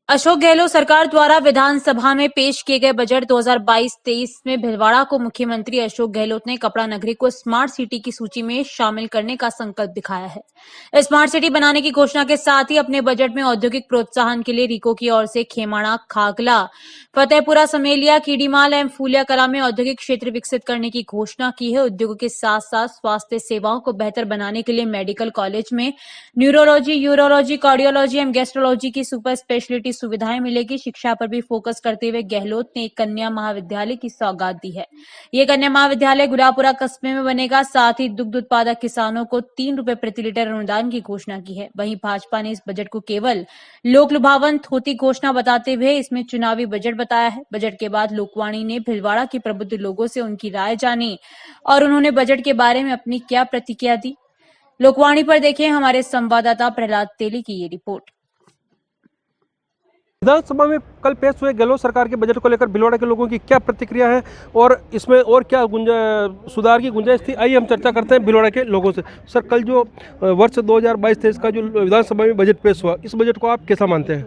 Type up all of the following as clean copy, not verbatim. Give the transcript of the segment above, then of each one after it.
अशोक गहलोत सरकार द्वारा विधानसभा में पेश किए गए बजट 2022-23 में भिलवाड़ा को मुख्यमंत्री अशोक गहलोत ने कपड़ा नगरी को स्मार्ट सिटी की सूची में शामिल करने का संकल्प दिखाया है। स्मार्ट सिटी बनाने की घोषणा के साथ ही अपने बजट में औद्योगिक प्रोत्साहन के लिए रीको की ओर से खेमाड़ा, खागला, फतेहपुरा, समेलिया, कीड़ीमाल एवं फूलिया कला में औद्योगिक क्षेत्र विकसित करने की घोषणा की है। उद्योगों के साथ साथ स्वास्थ्य सेवाओं को बेहतर बनाने के लिए मेडिकल कॉलेज में न्यूरोलॉजी, यूरोलॉजी, कार्डियोलॉजी एवं गैस्ट्रोलॉजी की सुपर स्पेशलिटी सुविधाएं मिलेगी। शिक्षा पर भी फोकस करते हुए गहलोत ने एक कन्या महाविद्यालय की सौगात दी है। ये कन्या महाविद्यालय गुलापुरा कस्बे में बनेगा। साथ ही दुग्ध उत्पादक किसानों को 3 रुपए प्रति लीटर अनुदान की घोषणा की है। वहीं भाजपा ने इस बजट को केवल लोक लुभावन थोती घोषणा बताते हुए इसमें चुनावी बजट बताया है। बजट के बाद लोकवाणी ने भिलवाड़ा के प्रबुद्ध लोगों से उनकी राय जानी और उन्होंने बजट के बारे में अपनी क्या प्रतिक्रिया दी। लोकवाणी पर देखें हमारे संवाददाता प्रहलाद तेली की ये रिपोर्ट। विधानसभा में कल पेश हुए गहलोत सरकार के बजट को लेकर भिलवाड़ा के लोगों की क्या प्रतिक्रिया है और इसमें और क्या सुधार की गुंजाइश थी, आइए हम चर्चा करते हैं भिलवाड़ा के लोगों से। सर, कल जो वर्ष 2022-23 का जो विधानसभा में बजट पेश हुआ, इस बजट को आप कैसा मानते हैं?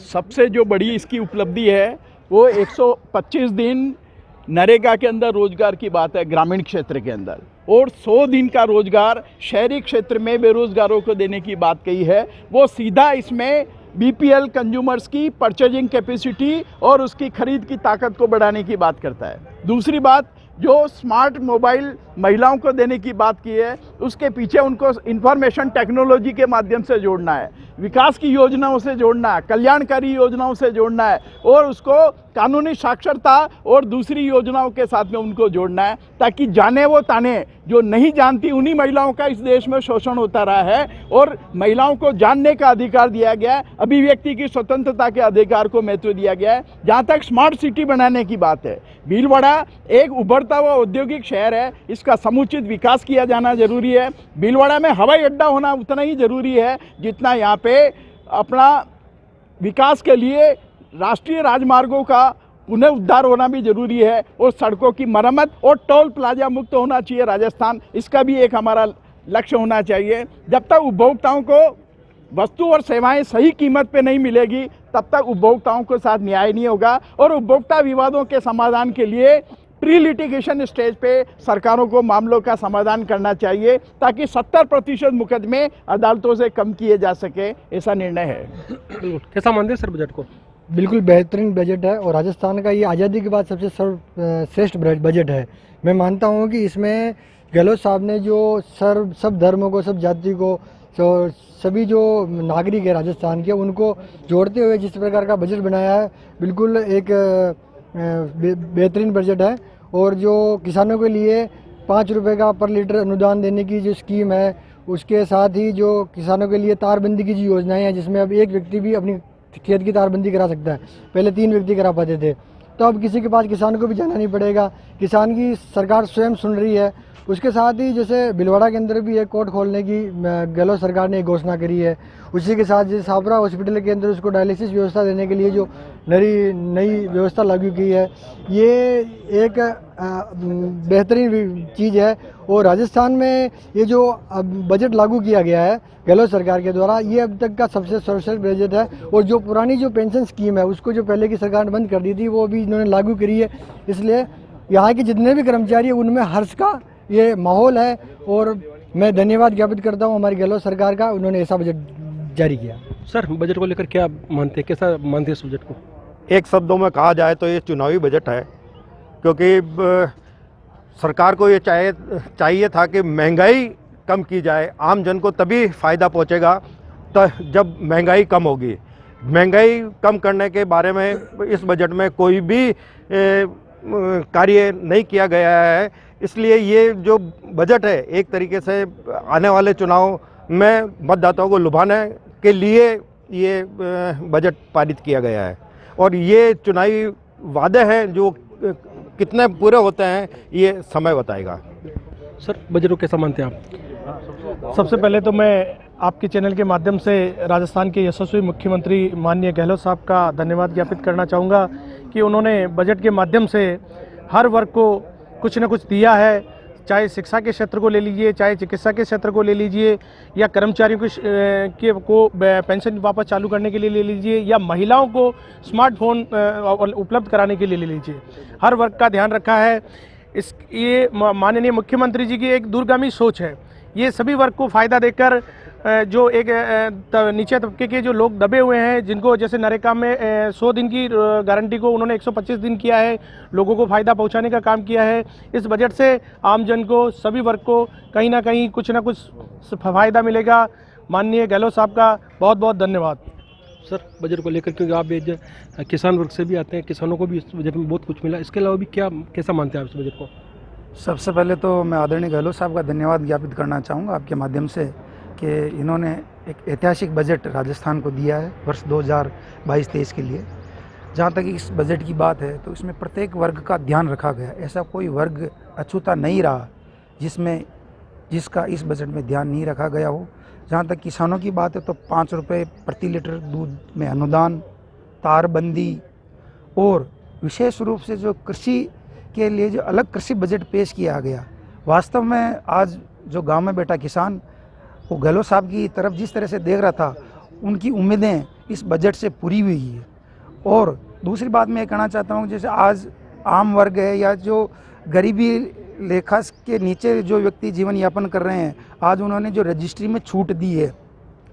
सबसे जो बड़ी इसकी उपलब्धि है वो 125 दिन नरेगा के अंदर रोजगार की बात है ग्रामीण क्षेत्र के अंदर, और 100 दिन का रोजगार शहरी क्षेत्र में बेरोजगारों को देने की बात कही है। वो सीधा इसमें बीपीएल कंज्यूमर्स की परचेजिंग कैपेसिटी और उसकी खरीद की ताकत को बढ़ाने की बात करता है। दूसरी बात, जो स्मार्ट मोबाइल महिलाओं को देने की बात की है, उसके पीछे उनको इंफॉर्मेशन टेक्नोलॉजी के माध्यम से जोड़ना है, विकास की योजनाओं से जोड़ना है, कल्याणकारी योजनाओं से जोड़ना है और उसको कानूनी साक्षरता और दूसरी योजनाओं के साथ में उनको जोड़ना है, ताकि जाने वो ताने जो नहीं जानती उन्हीं महिलाओं का इस देश में शोषण होता रहा है और महिलाओं को जानने का अधिकार दिया गया है, अभिव्यक्ति की स्वतंत्रता के अधिकार को महत्व दिया गया है। जहाँ तक स्मार्ट सिटी बनाने की बात है, भीलवाड़ा एक उभरता हुआ औद्योगिक शहर है, इसका समुचित विकास किया जाना जरूरी है। भीलवाड़ा में हवाई अड्डा होना उतना ही जरूरी है जितना यहाँ पे अपना विकास के लिए राष्ट्रीय राजमार्गों का पुनः उद्धार होना भी जरूरी है और सड़कों की मरम्मत और टोल प्लाजा मुक्त होना चाहिए राजस्थान, इसका भी एक हमारा लक्ष्य होना चाहिए। जब तक उपभोक्ताओं को वस्तु और सेवाएं सही कीमत पे नहीं मिलेगी तब तक उपभोक्ताओं के साथ न्याय नहीं होगा और उपभोक्ता विवादों के समाधान के लिए प्री लिटिगेशन स्टेज पे सरकारों को मामलों का समाधान करना चाहिए, ताकि 70% मुकदमे अदालतों से कम किए जा सके, ऐसा निर्णय है। कैसा मानते हैं सर बजट को? बिल्कुल बेहतरीन बजट है और राजस्थान का ये आज़ादी के बाद सबसे सर्वश्रेष्ठ बजट है। मैं मानता हूँ कि इसमें गहलोत साहब ने जो सब धर्मों को, सब जाति को, सभी जो नागरिक है राजस्थान के, उनको जोड़ते हुए जिस प्रकार का बजट बनाया है, बिल्कुल एक बेहतरीन बजट है। और जो किसानों के लिए 5 रुपये का पर लीटर अनुदान देने की जो स्कीम है, उसके साथ ही जो किसानों के लिए तारबंदी की जो योजनाएं हैं, जिसमें अब एक व्यक्ति भी अपनी खेत की तारबंदी करा सकता है, पहले 3 व्यक्ति करा पाते थे, तो अब किसी के पास किसान को भी जाना नहीं पड़ेगा, किसान की सरकार स्वयं सुन रही है। उसके साथ ही जैसे भिलवाड़ा के अंदर भी एक कोर्ट खोलने की गहलोत सरकार ने एक घोषणा करी है। उसी के साथ जैसे सापरा हॉस्पिटल के अंदर उसको डायलिसिस व्यवस्था देने के लिए जो नई व्यवस्था लागू की है, ये एक बेहतरीन चीज़ है। और राजस्थान में ये जो अब बजट लागू किया गया है गहलोत सरकार के द्वारा, ये अब तक का सबसे सर्वश्रेष्ठ बजट है। और जो पुरानी जो पेंशन स्कीम है, उसको जो पहले की सरकार ने बंद कर दी थी, वो अभी इन्होंने लागू करी है। इसलिए यहाँ के जितने भी कर्मचारी हैं उनमें हर्ष का ये माहौल है और मैं धन्यवाद ज्ञापित करता हूँ हमारी गहलोत सरकार का, उन्होंने ऐसा बजट जारी किया। सर, बजट को लेकर क्या मानते हैं, कैसा मानते हैं इस बजट को? एक शब्दों में कहा जाए तो ये चुनावी बजट है, क्योंकि सरकार को ये चाहिए था कि महंगाई कम की जाए। आम जन को तभी फ़ायदा पहुंचेगा तो जब महंगाई कम होगी। महंगाई कम करने के बारे में इस बजट में कोई भी कार्य नहीं किया गया है। इसलिए ये जो बजट है एक तरीके से आने वाले चुनाव में मतदाताओं को लुभाने के लिए ये बजट पारित किया गया है और ये चुनावी वादे हैं जो कितने पूरे होते हैं ये समय बताएगा। सर, बजट को कैसा मानते हैं आप? सबसे पहले तो मैं आपके चैनल के माध्यम से राजस्थान के यशस्वी मुख्यमंत्री माननीय गहलोत साहब का धन्यवाद ज्ञापित करना चाहूँगा कि उन्होंने बजट के माध्यम से हर वर्ग को कुछ न कुछ दिया है, चाहे शिक्षा के क्षेत्र को ले लीजिए, चाहे चिकित्सा के क्षेत्र को ले लीजिए, या कर्मचारियों को पेंशन वापस चालू करने के लिए ले लीजिए, या महिलाओं को स्मार्टफोन उपलब्ध कराने के लिए ले लीजिए, हर वर्ग का ध्यान रखा है। ये माननीय मुख्यमंत्री जी की एक दूरगामी सोच है। ये सभी वर्ग को फ़ायदा देकर जो एक नीचे तबके के जो लोग दबे हुए हैं, जिनको जैसे नरेगा में 100 दिन की गारंटी को उन्होंने 125 दिन किया है, लोगों को फ़ायदा पहुंचाने का काम किया है। इस बजट से आम जन को, सभी वर्ग को कहीं ना कहीं कुछ ना कुछ फ़ायदा मिलेगा। माननीय गहलोत साहब का बहुत बहुत धन्यवाद। सर, बजट को लेकर, क्योंकि आप एक किसान वर्ग से भी आते हैं, किसानों को भी इस बजट में बहुत कुछ मिला, इसके अलावा भी कैसा मानते हैं आप इस बजट को? सबसे पहले तो मैं आदरणीय गहलोत साहब का धन्यवाद ज्ञापित करना चाहूँगा आपके माध्यम से कि इन्होंने एक ऐतिहासिक बजट राजस्थान को दिया है वर्ष 2022-23 के लिए। जहाँ तक इस बजट की बात है तो इसमें प्रत्येक वर्ग का ध्यान रखा गया। ऐसा कोई वर्ग अछूता नहीं रहा जिसका इस बजट में ध्यान नहीं रखा गया हो। जहाँ तक किसानों की बात है तो 5 रुपये प्रति लीटर दूध में अनुदान, तारबंदी, और विशेष रूप से जो कृषि के लिए जो अलग कृषि बजट पेश किया गया, वास्तव में आज जो गांव में बैठा किसान वो गहलोत साहब की तरफ जिस तरह से देख रहा था, उनकी उम्मीदें इस बजट से पूरी हुई है। और दूसरी बात मैं ये कहना चाहता हूँ, जैसे आज आम वर्ग है या जो गरीबी लेखा के नीचे जो व्यक्ति जीवन यापन कर रहे हैं, आज उन्होंने जो रजिस्ट्री में छूट दी है,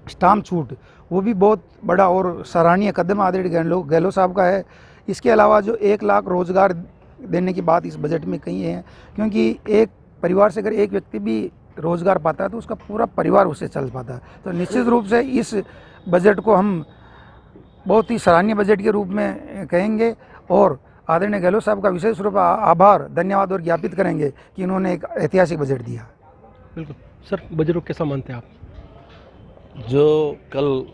स्टाम्प छूट, वो भी बहुत बड़ा और सराहनीय कदम आदरणीय गहलोत साहब का है। इसके अलावा जो 1 लाख रोजगार देने की बात इस बजट में कही है, क्योंकि एक परिवार से अगर एक व्यक्ति भी रोजगार पाता है तो उसका पूरा परिवार उससे चल पाता है। तो निश्चित रूप से इस बजट को हम बहुत ही सराहनीय बजट के रूप में कहेंगे और आदरणीय गहलोत साहब का विशेष रूप आभार, धन्यवाद और ज्ञापित करेंगे कि इन्होंने एक ऐतिहासिक बजट दिया। बिल्कुल सर, बजट को कैसा मानते हैं आप? जो कल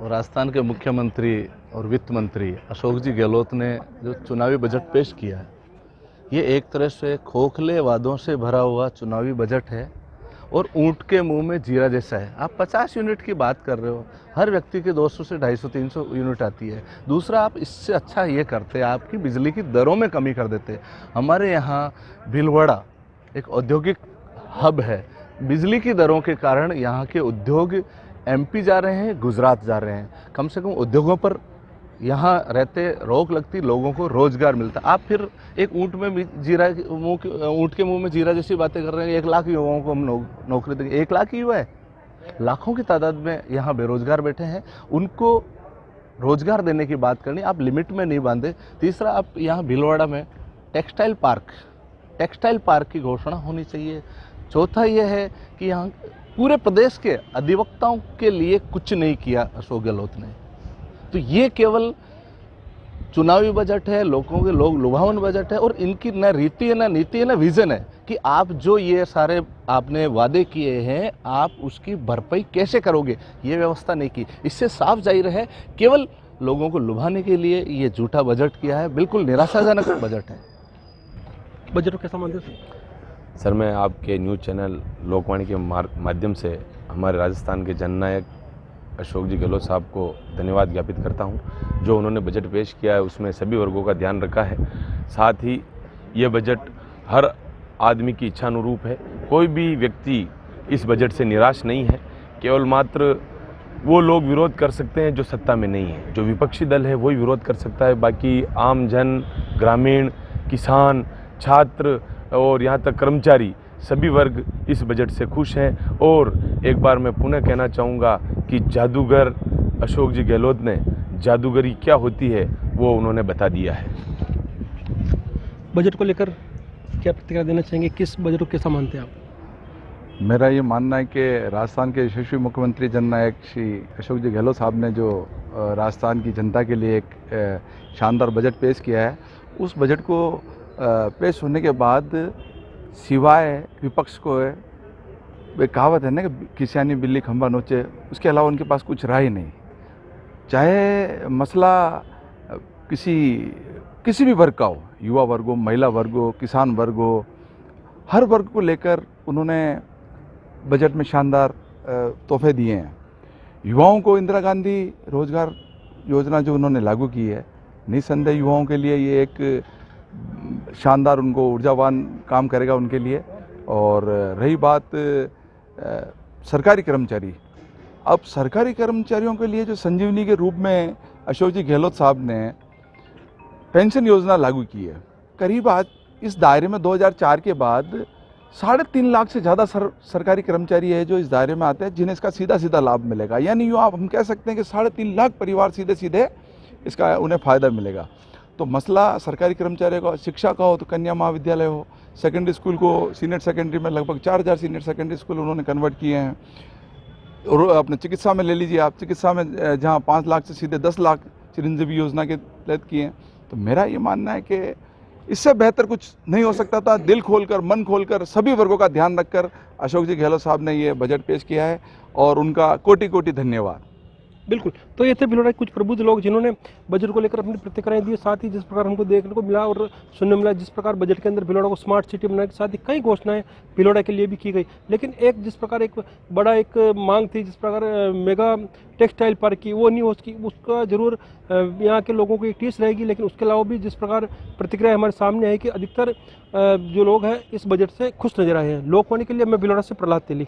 राजस्थान के मुख्यमंत्री और वित्त मंत्री अशोक जी गहलोत ने जो चुनावी बजट पेश किया है, ये एक तरह से खोखले वादों से भरा हुआ चुनावी बजट है और ऊंट के मुंह में जीरा जैसा है। आप 50 यूनिट की बात कर रहे हो, हर व्यक्ति के 200 से 250-300 यूनिट आती है। दूसरा, आप इससे अच्छा ये करते, आपकी बिजली की दरों में कमी कर देते। हमारे यहाँ भीलवाड़ा एक औद्योगिक हब है, बिजली की दरों के कारण यहाँ के उद्योग MP जा रहे हैं, गुजरात जा रहे हैं। कम से कम उद्योगों पर यहाँ रहते रोक लगती, लोगों को रोजगार मिलता। आप फिर एक ऊँट के मुंह में जीरा जैसी बातें कर रहे हैं। 1 लाख युवाओं को हम नौकरी देंगे। 1 लाख युवा है, लाखों की तादाद में यहाँ बेरोजगार बैठे हैं, उनको रोजगार देने की बात करनी, आप लिमिट में नहीं बांधे। तीसरा, आप यहाँ भीलवाड़ा में टेक्सटाइल पार्क की घोषणा होनी चाहिए। चौथा यह है कि यहाँ पूरे प्रदेश के अधिवक्ताओं के लिए कुछ नहीं किया अशोक गहलोत ने। तो ये केवल चुनावी बजट है, लोगों के लुभावन बजट है और इनकी न रीति है, न नीति है, न विजन है कि आप जो ये सारे आपने वादे किए हैं, आप उसकी भरपाई कैसे करोगे, ये व्यवस्था नहीं की। इससे साफ जाहिर है केवल लोगों को लुभाने के लिए ये झूठा बजट किया है। बिल्कुल निराशाजनक बजट है। बजट को कैसा मानते हैं सर? मैं आपके न्यूज़ चैनल लोकवाणी के माध्यम से हमारे राजस्थान के जननायक अशोक जी गहलोत साहब को धन्यवाद ज्ञापित करता हूं। जो उन्होंने बजट पेश किया है उसमें सभी वर्गों का ध्यान रखा है। साथ ही ये बजट हर आदमी की इच्छा अनुरूप है। कोई भी व्यक्ति इस बजट से निराश नहीं है। केवल मात्र वो लोग विरोध कर सकते हैं जो सत्ता में नहीं है। जो विपक्षी दल है वही विरोध कर सकता है। बाकी आम जन, ग्रामीण, किसान, छात्र और यहाँ तक कर्मचारी, सभी वर्ग इस बजट से खुश हैं। और एक बार मैं पुनः कहना चाहूँगा कि जादूगर अशोक जी गहलोत ने जादूगरी क्या होती है वो उन्होंने बता दिया है। बजट को लेकर क्या प्रतिक्रिया देना चाहेंगे? किस बजट को कैसा मानते हैं आप? मेरा ये मानना है कि राजस्थान के यशस्वी मुख्यमंत्री जननायक श्री अशोक जी गहलोत साहब ने जो राजस्थान की जनता के लिए एक शानदार बजट पेश किया है, उस बजट को पेश होने के बाद सिवाय विपक्ष को एक कहावत है ना कि किसानी बिल्ली खंबा नोचे, उसके अलावा उनके पास कुछ रहा ही नहीं। चाहे मसला किसी भी वर्ग का हो, युवा वर्ग हो, महिला वर्ग हो, किसान वर्ग हो, हर वर्ग को लेकर उन्होंने बजट में शानदार तोहफे दिए हैं। युवाओं को इंदिरा गांधी रोजगार योजना जो उन्होंने लागू की है, निसंदेह युवाओं के लिए ये एक शानदार, उनको ऊर्जावान काम करेगा उनके लिए। और रही बात सरकारी कर्मचारी, अब सरकारी कर्मचारियों के लिए जो संजीवनी के रूप में अशोक जी गहलोत साहब ने पेंशन योजना लागू की है, करीब आज इस दायरे में 2004 के बाद 3.5 लाख से ज़्यादा सरकारी कर्मचारी है जो इस दायरे में आते हैं जिन्हें इसका सीधा सीधा लाभ मिलेगा। यानी यूँ आप हम कह सकते हैं कि 3.5 लाख परिवार सीधे सीधे इसका उन्हें फ़ायदा मिलेगा। तो मसला सरकारी कर्मचारियों का शिक्षा का हो तो कन्या महाविद्यालय हो, सेकेंडरी स्कूल को सीनियर सेकेंडरी में लगभग 4000 सीनियर सेकेंडरी स्कूल उन्होंने कन्वर्ट किए हैं। और अपने चिकित्सा में ले लीजिए आप, चिकित्सा में जहाँ 5 लाख से सीधे 10 लाख चिरंजीवी योजना के तहत किए हैं। तो मेरा ये मानना है कि इससे बेहतर कुछ नहीं हो सकता था। दिल खोलकर, मन खोलकर, सभी वर्गों का ध्यान रखकर अशोक जी गहलोत साहब ने ये बजट पेश किया है और उनका कोटि कोटि धन्यवाद। बिल्कुल, तो ये थे भिलवाड़ा के कुछ प्रबुद्ध लोग जिन्होंने बजट को लेकर अपनी प्रतिक्रियाएं दी। साथ ही जिस प्रकार हमको देखने को मिला और सुनने मिला, जिस प्रकार बजट के अंदर भिलवाड़ा को स्मार्ट सिटी बनाने के साथ ही कई घोषणाएं भिलवाड़ा के लिए भी की गई। लेकिन एक जिस प्रकार एक बड़ा एक मांग थी, जिस प्रकार मेगा टेक्सटाइल पार्क की, वो नहीं हो सकी, उसका जरूर यहाँ के लोगों को एक टीस रहेगी। लेकिन उसके अलावा भी जिस प्रकार प्रतिक्रिया हमारे सामने है कि अधिकतर जो लोग हैं इस बजट से खुश नजर आए हैं। लोकवाणी के लिए मैं भिलवाड़ा से प्रहलाद तेली।